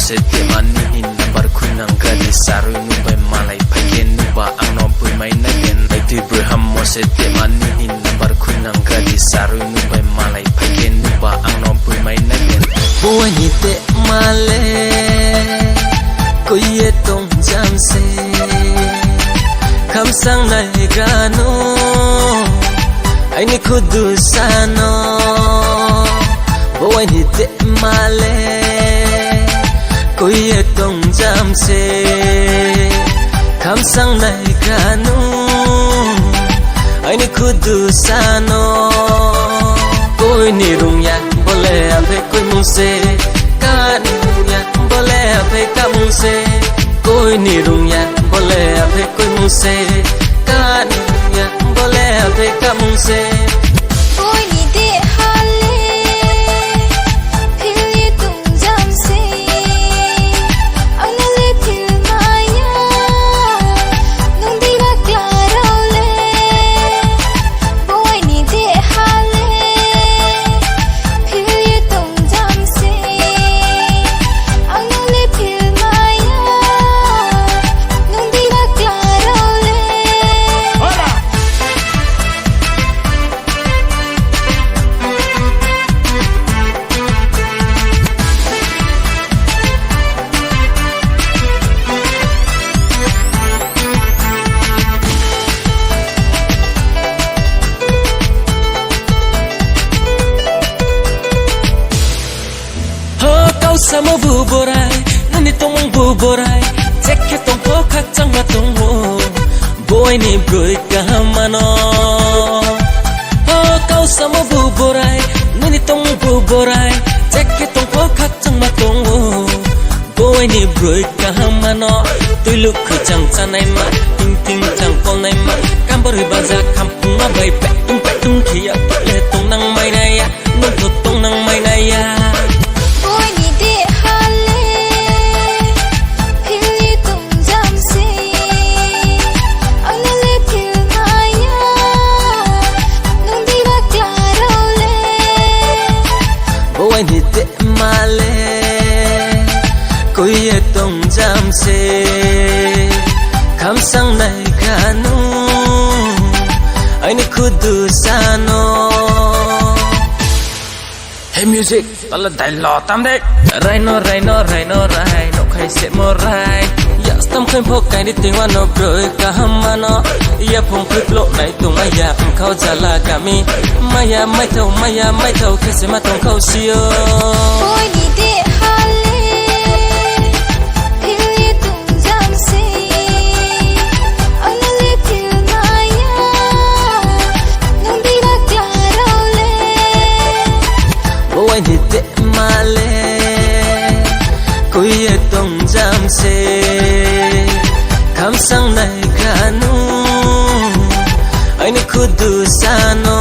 se te mani hin number kunang gadi saru nu bai malai phagen nu ba ang nom pui mai na gen ai tu braham mo se te mani hin number kunang gadi saru nu bai malai phagen nu ba ang nom pui mai na gen boy ni te male ko ye tong jam se kham sang nai gano ai ni khudu sano boy ni te male ko ye tong jam se kham sang nai gano ai ni khudu sano koi ni rung ya bole ave koi mung se ka ni rung ya bole ave ka mung se koi ni rung ya bole ave koi mung se ka ni rung ya bole ave ka mung se koi ni de hale phil ye tung jam se ang na le phil maya nung di ba klaro le koi ni de hale phil ye tung jam se ang na le phil maya nung di ba klaro le sama bu borai nani tong bu borai jekhe tong po khak chang ma tong ho boy ni broi ka mano ho kau sama bu borai nani tong bu borai jekhe tong po khak chang ma tong ho boy ni broi ka mano tui luk khu chang chanai ma ting ting chang kol nai ma kam bari baza kampung ma bai pe tung khia le tong nang mai na ya nong thu tong nang mai na ya ni te male koi ye tong jam se kham sang nai ganu ai ni khudu sano hey music tala dai lo tam de rai no khai se mo rai ya stam khaim phok kai ni ting wa no broi ka hamano ya phong phik lo nai tung aya khau jala kami maya mai thau khe se ma tong khau sio koi ni de hale phil ye tung jam se ang na le phil maya nung di ba klaro le boy ni te male koi ye tong jam se kham sang nai ganu ai ni khudu sano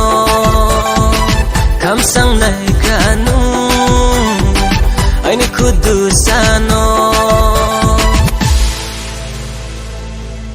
kham sang nai ganu ai ni khudu sano